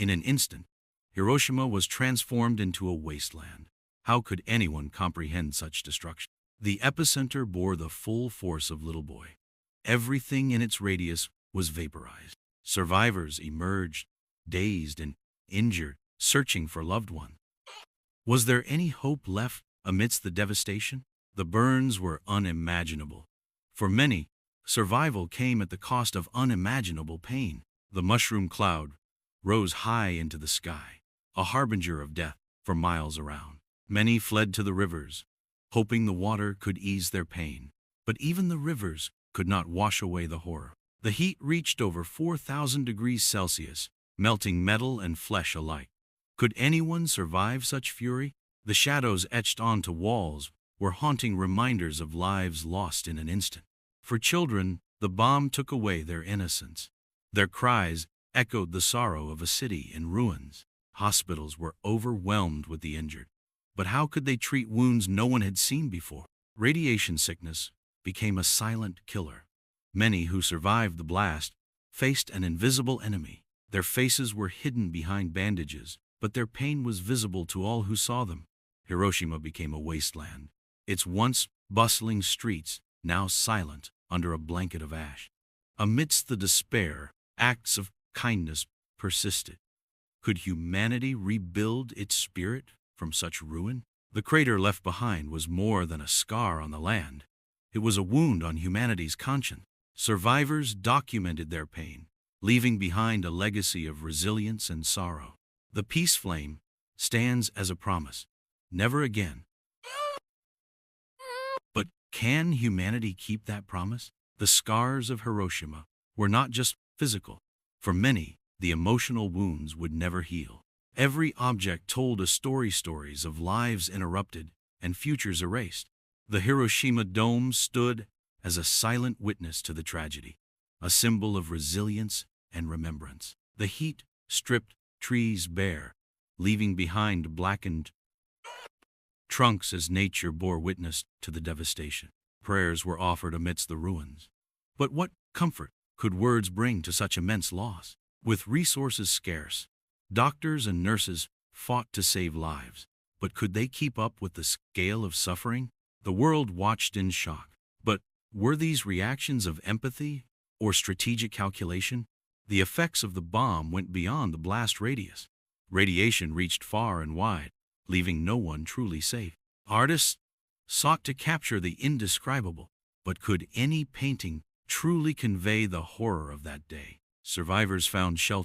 In an instant, Hiroshima was transformed into a wasteland. How could anyone comprehend such destruction? The epicenter bore the full force of Little Boy. Everything in its radius was vaporized. Survivors emerged, dazed and injured, searching for loved ones. Was there any hope left amidst the devastation? The burns were unimaginable. For many, survival came at the cost of unimaginable pain. The mushroom cloud rose high into the sky, a harbinger of death for miles around. Many fled to the rivers, hoping the water could ease their pain. But even the rivers could not wash away the horror. The heat reached over 4,000 degrees Celsius, melting metal and flesh alike. Could anyone survive such fury? The shadows etched onto walls were haunting reminders of lives lost in an instant. For children, the bomb took away their innocence. Their cries echoed the sorrow of a city in ruins. Hospitals were overwhelmed with the injured. But how could they treat wounds no one had seen before? Radiation sickness became a silent killer. Many who survived the blast faced an invisible enemy. Their faces were hidden behind bandages, but their pain was visible to all who saw them. Hiroshima became a wasteland, its once bustling streets now silent under a blanket of ash. Amidst the despair, acts of kindness persisted. Could humanity rebuild its spirit from such ruin? The crater left behind was more than a scar on the land. It was a wound on humanity's conscience. Survivors documented their pain, leaving behind a legacy of resilience and sorrow. The peace flame stands as a promise. Never again. But can humanity keep that promise? The scars of Hiroshima were not just physical. For many, the emotional wounds would never heal. Every object told stories of lives interrupted and futures erased. The Hiroshima dome stood as a silent witness to the tragedy, a symbol of resilience and remembrance. The heat stripped trees bare, leaving behind blackened trunks as nature bore witness to the devastation. Prayers were offered amidst the ruins. But what comfort could words bring to such immense loss? With resources scarce, doctors and nurses fought to save lives. But could they keep up with the scale of suffering? The world watched in shock. But were these reactions of empathy or strategic calculation? The effects of the bomb went beyond the blast radius. Radiation reached far and wide, leaving no one truly safe. Artists sought to capture the indescribable, but could any painting truly convey the horror of that day? Survivors found shelter